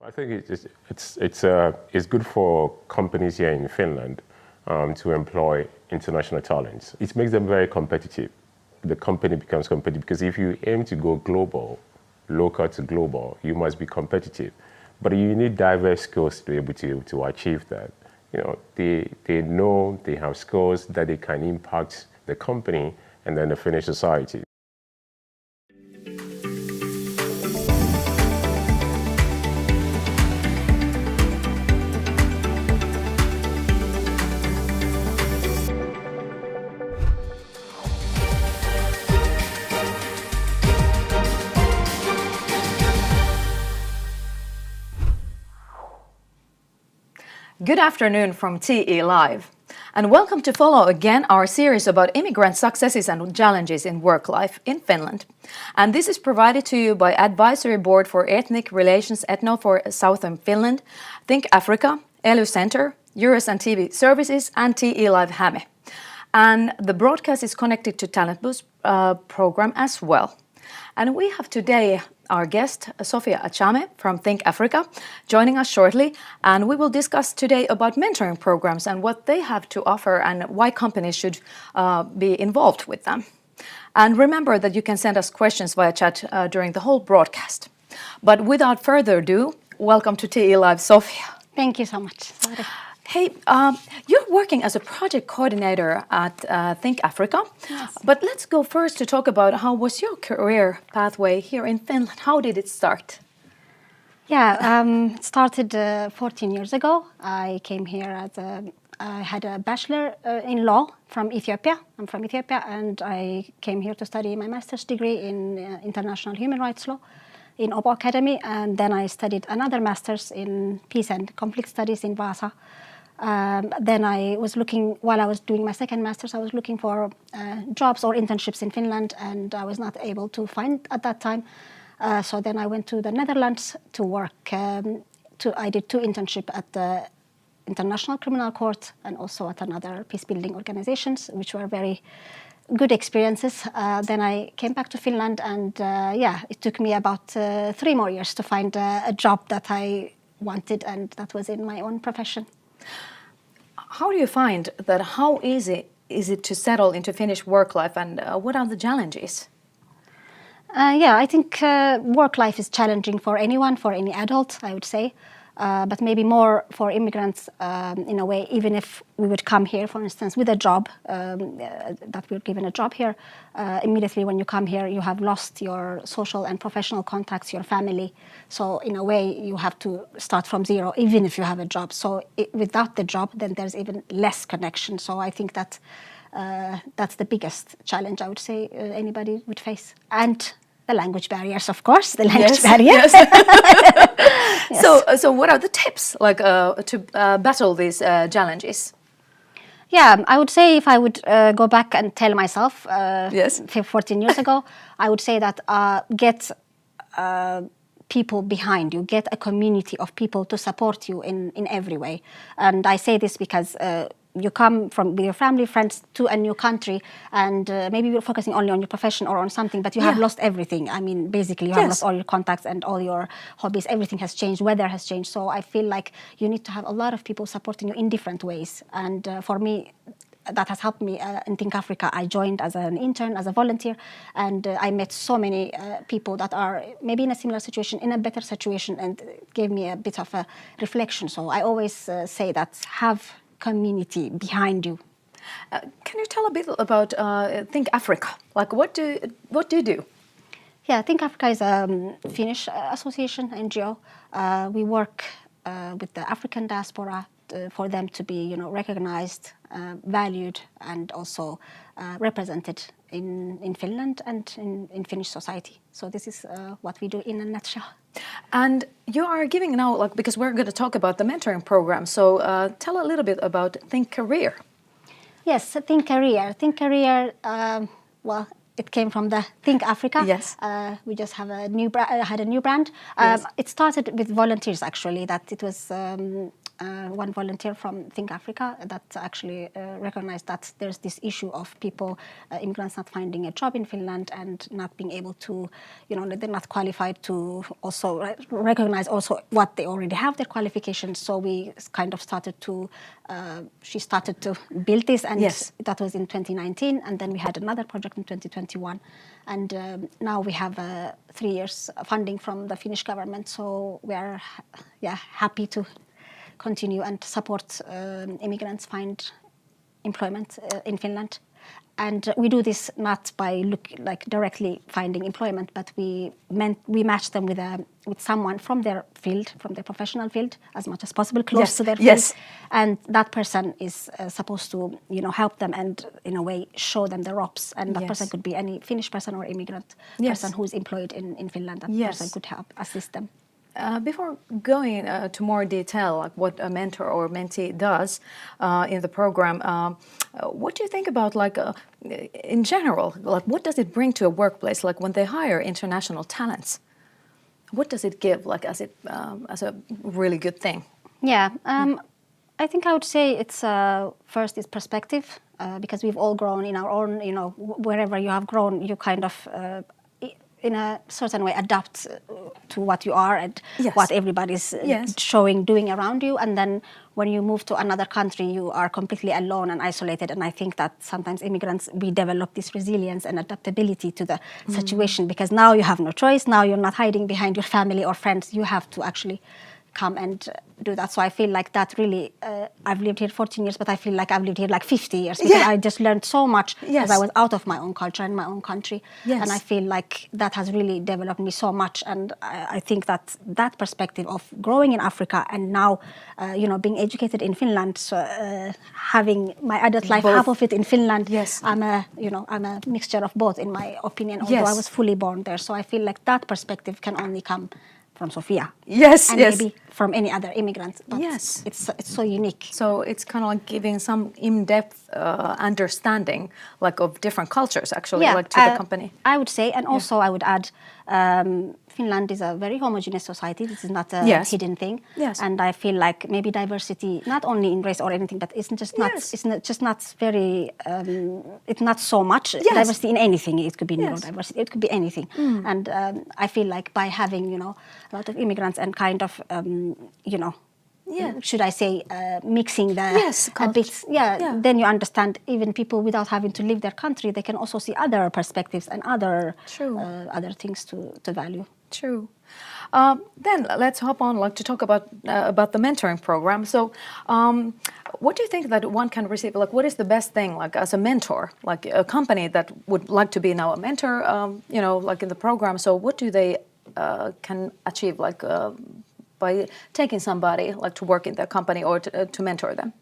I think it's good for companies here in Finland to employ international talents. It makes them very competitive. The company becomes competitive because if you aim to go global, local to global, you must be competitive. But you need diverse skills to be able to achieve that. You know, they know they have skills that they can impact the company and then the Finnish society. Good afternoon from TE-live, and welcome to follow again our series about immigrant successes and challenges in work life in Finland. And this is provided to you by Advisory Board for Ethnic Relations Etno for Southern Finland, Think Africa, ELY Center, EURES and TE Services, and TE-live Häme. And the broadcast is connected to Talent Boost program as well. And we have today our guest, Sofia Achame from Think Africa, joining us shortly. And we will discuss today about mentoring programs and what they have to offer and why companies should be involved with them. And remember that you can send us questions via chat during the whole broadcast. But without further ado, welcome to TE-live, Sofia. Thank you so much. Sorry. Hey, you're working as a project coordinator at Think Africa, Yes. But let's go first to talk about how was your career pathway here in Finland? How did it start? Yeah, it started 14 years ago. I came here I had a bachelor in law from Ethiopia. I'm from Ethiopia, and I came here to study my master's degree in international human rights law in OPA Academy, and then I studied another master's in peace and conflict studies in Vaasa. Then I was looking, while I was doing my second master's, I was looking for jobs or internships in Finland, and I was not able to find at that time. So then I went to the Netherlands to work. I did 2 internships at the International Criminal Court and also at another peace-building organizations, which were very good experiences. Then I came back to Finland, and it took me about 3 more years to find a job that I wanted, and that was in my own profession. How do you find that? How easy is it to settle into Finnish work life, and what are the challenges? I think work life is challenging for anyone, for any adult, I would say. But maybe more for immigrants in a way, even if we would come here, for instance, with a job, that we're given a job here, immediately when you come here, you have lost your social and professional contacts, your family. So in a way, you have to start from zero, even if you have a job. So without the job, then there's even less connection. So I think that that's the biggest challenge, I would say, anybody would face. And the language barriers, of course, the language barriers. Yes. Yes. So what are the tips to battle these challenges? Yeah, I would say if I would go back and tell myself 14 years ago, I would say that get people behind you, get a community of people to support you in every way. And I say this because you come with your family, friends to a new country, and maybe you're focusing only on your profession or on something, but you have lost everything. I mean, basically, you have lost all your contacts and all your hobbies. Everything has changed. Weather has changed. So I feel like you need to have a lot of people supporting you in different ways. And for me, that has helped me in Think Africa. I joined as an intern, as a volunteer, and I met so many people that are maybe in a similar situation, in a better situation, and it gave me a bit of a reflection. So I always say that have community behind you. Can you tell a bit about Think Africa? Like, what do you do? Yeah, Think Africa is a Finnish association, NGO. We work with the African diaspora for them to be, recognized, valued, and also represented in Finland and in Finnish society. So this is what we do in a nutshell. And you are giving now, because we're going to talk about the mentoring program. So tell a little bit about Think Career. Yes, Think Career. Think Career. It came from the Think Africa. Yes. We just have had a new brand. It started with volunteers, actually. That it was one volunteer from Think Africa that actually recognized that there's this issue of people, immigrants not finding a job in Finland and not being able to, they're not qualified to also recognize also what they already have, their qualifications. So we kind of she started to build this, and that was in 2019. And then we had another project in 2021. And now we have 3 years funding from the Finnish government. So we are happy to continue and support immigrants find employment in Finland. And we do this not by directly finding employment, but we match them with someone from their field, from their professional field, as much as possible, close to their field. And that person is supposed to, help them and in a way show them the ropes. And that person could be any Finnish person or immigrant person who is employed in Finland. That person could help assist them. Before going to more detail, like what a mentor or mentee does in the program, what do you think about, in general, what does it bring to a workplace, when they hire international talents? What does it give, as a really good thing? Yeah, I think I would say it's first is perspective, because we've all grown in our own, wherever you have grown, you kind of in a certain way adapt to what you are and what everybody's doing around you. And then when you move to another country, you are completely alone and isolated. And I think that sometimes immigrants, we develop this resilience and adaptability to the situation, because now you have no choice. Now you're not hiding behind your family or friends. You have to actually come and do that. So I feel like that really, I've lived here 14 years, but I feel like I've lived here 50 years, because I just learned so much as I was out of my own culture and my own country. And I feel like that has really developed me so much. And I think that perspective of growing in Africa and now, being educated in Finland, so having my adult life, half of it in Finland, I'm a mixture of both, in my opinion, although I was fully born there. So I feel like that perspective can only come from Sofia. And maybe from any other immigrant. But it's so unique. So it's kind of like giving some in-depth understanding, of different cultures, actually, to the company. I would say, and also I would add, Finland is a very homogeneous society. This is not a hidden thing. And I feel like maybe diversity, not only in race or anything, but it's not so much diversity in anything. It could be neurodiversity, it could be anything. And I feel like by having, a lot of immigrants and kind of, should I say, mixing the a bit, then you understand even people without having to leave their country, they can also see other perspectives and other things to value. True. Then let's hop on to talk about the mentoring program. So what do you think that one can receive? What is the best thing as a mentor, a company that would like to be now a mentor, in the program? So what do they can achieve by taking somebody to work in their company or to mentor them?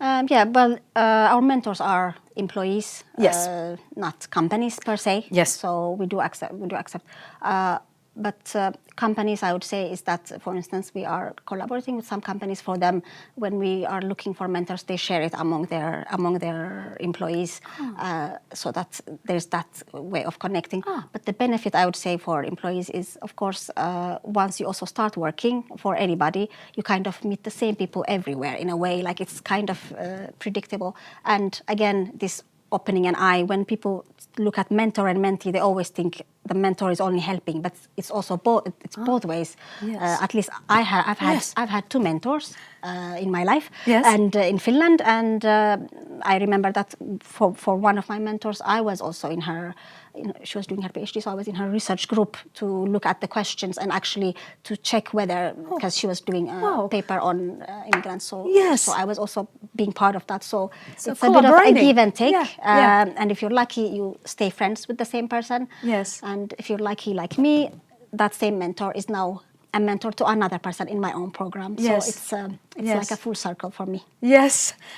Our mentors are employees, not companies per se. So we do accept. But companies, I would say, is that, for instance, we are collaborating with some companies. For them, when we are looking for mentors, they share it among their employees, so that there's that way of connecting. But the benefit, I would say, for employees is, of course, once you also start working for anybody, you kind of meet the same people everywhere in a way, it's kind of predictable. And again, this opening an eye, when people look at mentor and mentee, they always think the mentor is only helping, but it's also both. It's both ways. At least I've had 2 mentors in my life, and in Finland. And I remember that for one of my mentors, I was also in her. She was doing her PhD, so I was in her research group to look at the questions and actually to check whether, because she was doing a paper on immigrants. So I was also being part of that. So it's a bit of a give and take. And if you're lucky, you stay friends with the same person. And if you're lucky like me, that same mentor is now a mentor to another person in my own program. So it's like a full circle for me.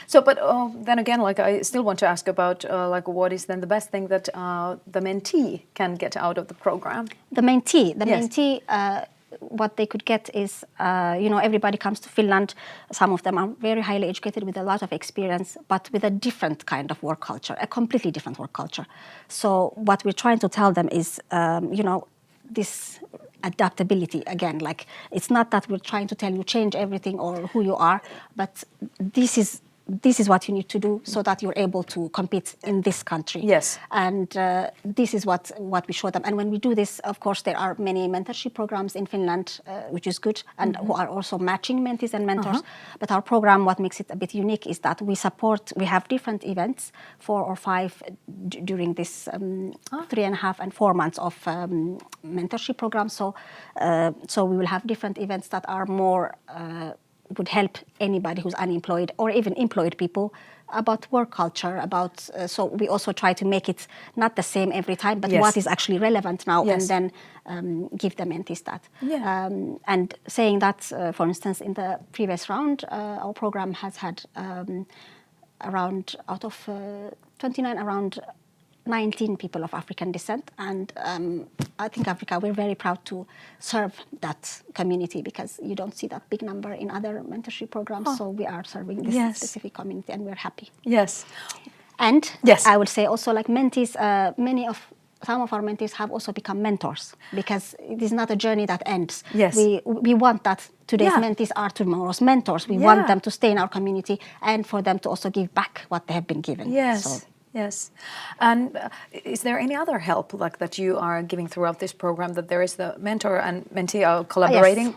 So, but then again, I still want to ask about what is then the best thing that the mentee can get out of the program? The mentee, what they could get is, everybody comes to Finland. Some of them are very highly educated with a lot of experience, but with a different kind of work culture, a completely different work culture. So what we're trying to tell them is, this adaptability again. Like, it's not that we're trying to tell you change everything or who you are, but this is what you need to do so that you're able to compete in this country. Yes. And this is what we show them. And when we do this, of course, there are many mentorship programs in Finland, which is good, and who are also matching mentees and mentors. But our program, what makes it a bit unique is that we have different events, 4 or 5 during this 3.5 and 4 months of mentorship program. So we will have different events that are more would help anybody who's unemployed or even employed people about work culture, about so we also try to make it not the same every time, but what is actually relevant now, and then give the mentees that. And saying that, for instance, in the previous round, our program has had around, out of 29, around 19 people of African descent, and I think Africa, we're very proud to serve that community, because you don't see that big number in other mentorship programs. So we are serving this specific community, and we're happy. Yes. And I would say also, like mentees, some of our mentees have also become mentors, because it is not a journey that ends. Yes. We want that today's mentees are tomorrow's mentors. We want them to stay in our community and for them to also give back what they have been given. Yes. So, yes. And is there any other help like that you are giving throughout this program, that there is the mentor and mentee are collaborating?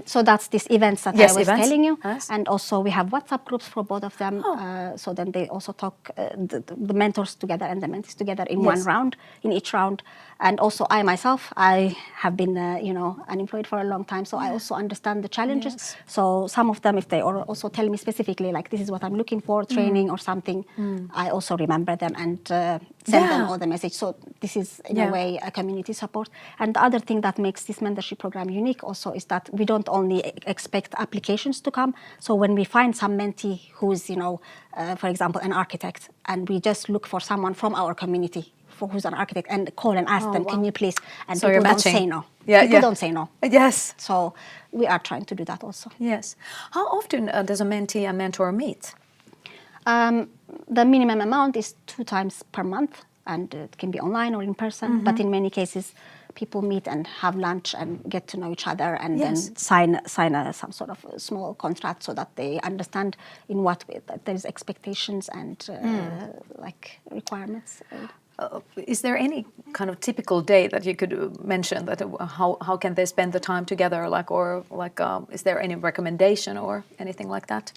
So that's these events that I was telling you. Yes. And also we have WhatsApp groups for both of them. So then they also talk, the mentors together and the mentees together in one round, in each round. And also I myself, I have been unemployed for a long time, so I also understand the challenges. Yes. So some of them, if they also tell me specifically, like this is what I'm looking for, training or something, I also remember them and send them all the message. So this is in a way a community support. And the other thing that makes this mentorship program unique also is that we don't only expect applications to come. So when we find some mentee who's, for example, an architect, and we just look for someone from our community who's an architect and call and ask them, can you please? And so people don't say no. People don't say no. Yes. So we are trying to do that also. Yes. How often does a mentee and mentor meet? The minimum amount is 2 times per month, and it can be online or in person. But in many cases, people meet and have lunch and get to know each other, and then sign some sort of small contract so that they understand in what way that there's expectations and like requirements. Is there any kind of typical day that you could mention, that how can they spend the time together, is there any recommendation or anything like that?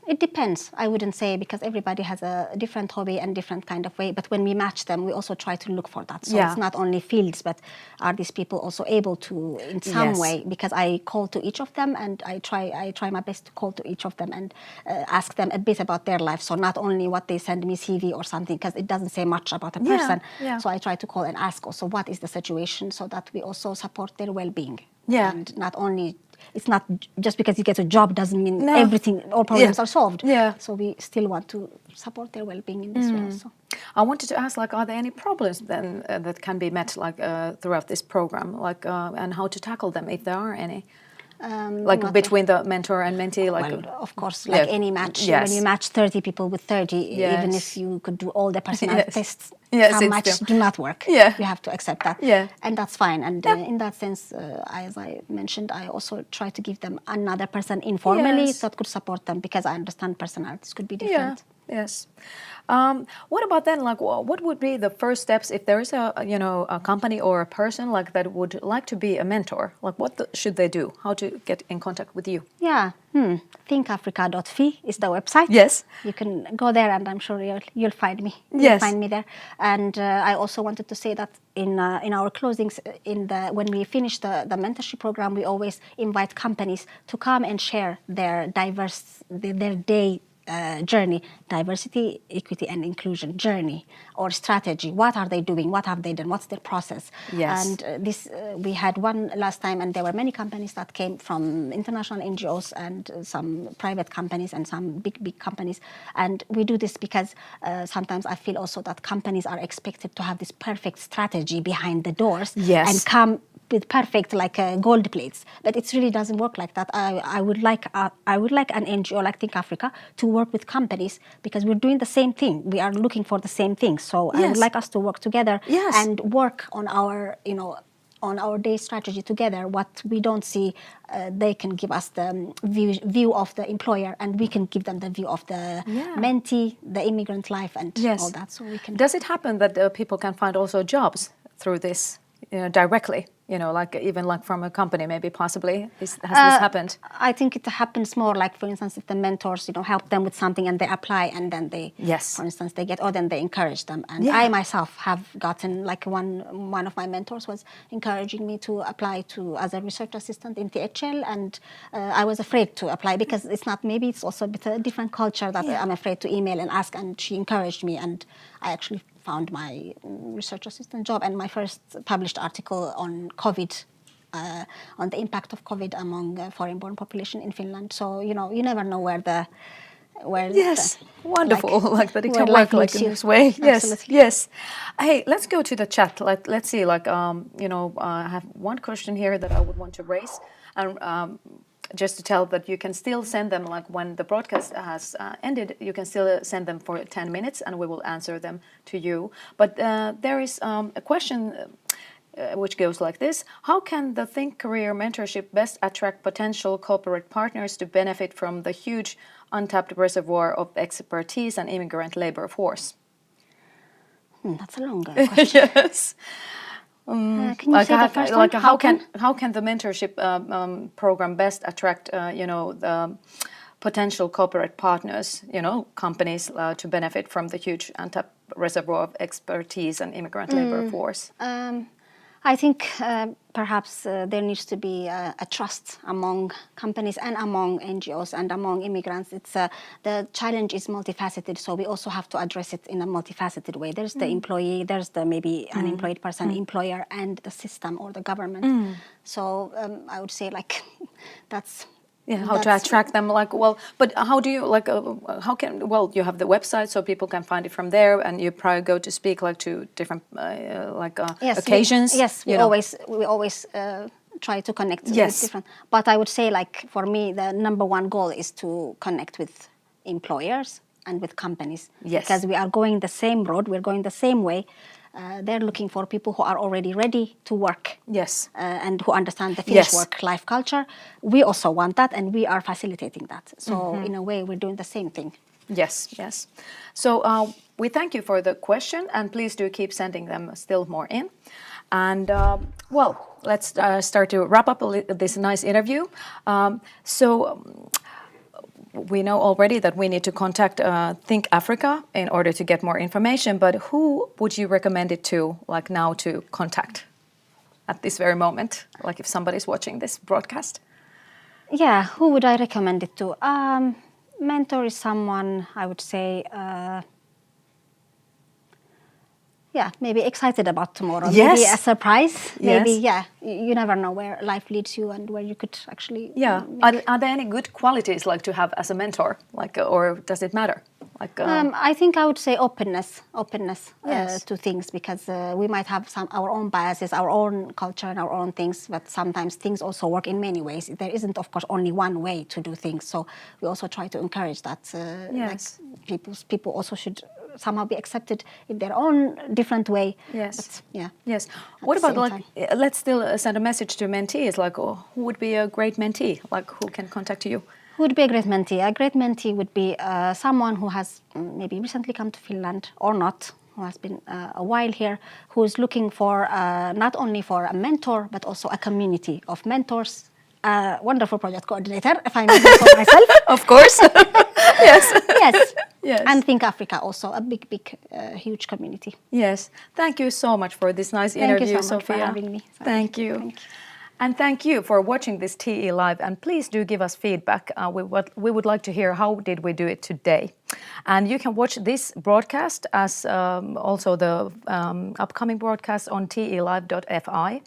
It depends, I wouldn't say, because everybody has a different hobby and different kind of way. But when we match them, we also try to look for that. So it's not only fields, but are these people also able to, in some way, because I call to each of them, and I try my best to call to each of them and ask them a bit about their life. So not only what they send me CV or something, because it doesn't say much about a person. So I try to call and ask also what is the situation, so that we also support their well-being. And not only, it's not just because you get a job doesn't mean everything, all problems are solved. So we still want to support their well-being in this way also. I wanted to ask, are there any problems then that can be met throughout this program, and how to tackle them if there are any? Between the mentor and mentee? Of course, any match, when you match 30 people with 30, even if you could do all the personality tests, some matches do not work. You have to accept that. And that's fine. And in that sense, as I mentioned, I also try to give them another person informally that could support them, because I understand personalities could be different. Yes. What about then, what would be the first steps if there is a company or a person that would like to be a mentor? What should they do? How to get in contact with you? Thinkafrica.fi is the website. Yes. You can go there, and I'm sure you'll find me. You'll find me there. And I also wanted to say that in our closings, when we finish the mentorship program, we always invite companies to come and share their day journey, diversity, equity and inclusion journey or strategy. What are they doing? What have they done? What's their process? And this we had one last time, and there were many companies that came from international NGOs and some private companies and some big companies. And we do this because sometimes I feel also that companies are expected to have this perfect strategy behind the doors and come with perfect gold plates, but it really doesn't work like that. I would like an NGO like Think Africa to work with companies, because we're doing the same thing. We are looking for the same thing. So I would like us to work together and work on our on our day strategy together. What we don't see, they can give us the view of the employer, and we can give them the view of the mentee, the immigrant life, and all that. So we can. Does it happen that people can find also jobs through this directly? Like even like from a company, maybe possibly. Has this happened? I think it happens more like, for instance, if the mentors, help them with something and they apply, and then they, for instance, they get, or then they encourage them. And I myself have gotten, like one of my mentors was encouraging me to apply as a research assistant in THL, and I was afraid to apply because it's also a bit a different culture that I'm afraid to email and ask, and she encouraged me, and I actually found my research assistant job and my first published article on COVID, on the impact of COVID among foreign-born population in Finland. So, you never know where wonderful, like that it can work like in this way. Yes. Hey, let's go to the chat. Let's see, I have one question here that I would want to raise, and just to tell that you can still send them, like when the broadcast has ended, you can still send them for 10 minutes and we will answer them to you. But there is a question which goes like this: how can the Think Career Mentorship best attract potential corporate partners to benefit from the huge untapped reservoir of expertise and immigrant labor force? That's a longer question. Yes. Can you say the first one? How can the mentorship program best attract the potential corporate partners, companies to benefit from the huge untapped reservoir of expertise and immigrant labor force? I think perhaps there needs to be a trust among companies and among NGOs and among immigrants. The challenge is multifaceted, so we also have to address it in a multifaceted way. There's the employee, there's the maybe unemployed person, employer, and the system or the government. So I would say that's... how to attract them, but how do you, you have the website so people can find it from there, and you probably go to speak to different occasions. We always try to connect with different, but I would say for me the number one goal is to connect with employers and with companies, because we are going the same road, we're going the same way. They're looking for people who are already ready to work, and who understand the Finnish work-life culture. We also want that, and we are facilitating that. So in a way, we're doing the same thing. Yes. So we thank you for the question, and please do keep sending them still more in. And let's start to wrap up this nice interview. We know already that we need to contact Think Africa in order to get more information, but who would you recommend it to, now to contact at this very moment, if somebody's watching this broadcast? Yeah, who would I recommend it to? Mentor is someone, I would say, maybe excited about tomorrow. Maybe a surprise. Maybe, you never know where life leads you and where you could actually... Yeah. Are there any good qualities to have as a mentor, or does it matter? I think I would say openness to things, because we might have our own biases, our own culture and our own things, but sometimes things also work in many ways. There isn't, of course, only one way to do things, so we also try to encourage that. People also should somehow be accepted in their own different way. Yes. What about let's still send a message to mentees, who would be a great mentee, who can contact you? Who would be a great mentee? A great mentee would be someone who has maybe recently come to Finland or not, who has been a while here, who is looking for not only for a mentor, but also a community of mentors. Wonderful project coordinator, if I may say so myself. Of course. Yes. And Think Africa also, a big, huge community. Yes. Thank you so much for this nice interview, Thank you so much Sofia. for having me. Thank you. And thank you for watching this TE Live, and please do give us feedback. We would like to hear how did we do it today. And you can watch this broadcast as also the upcoming broadcast on TE-live.fi,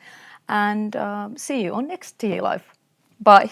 and see you on next TE Live. Bye.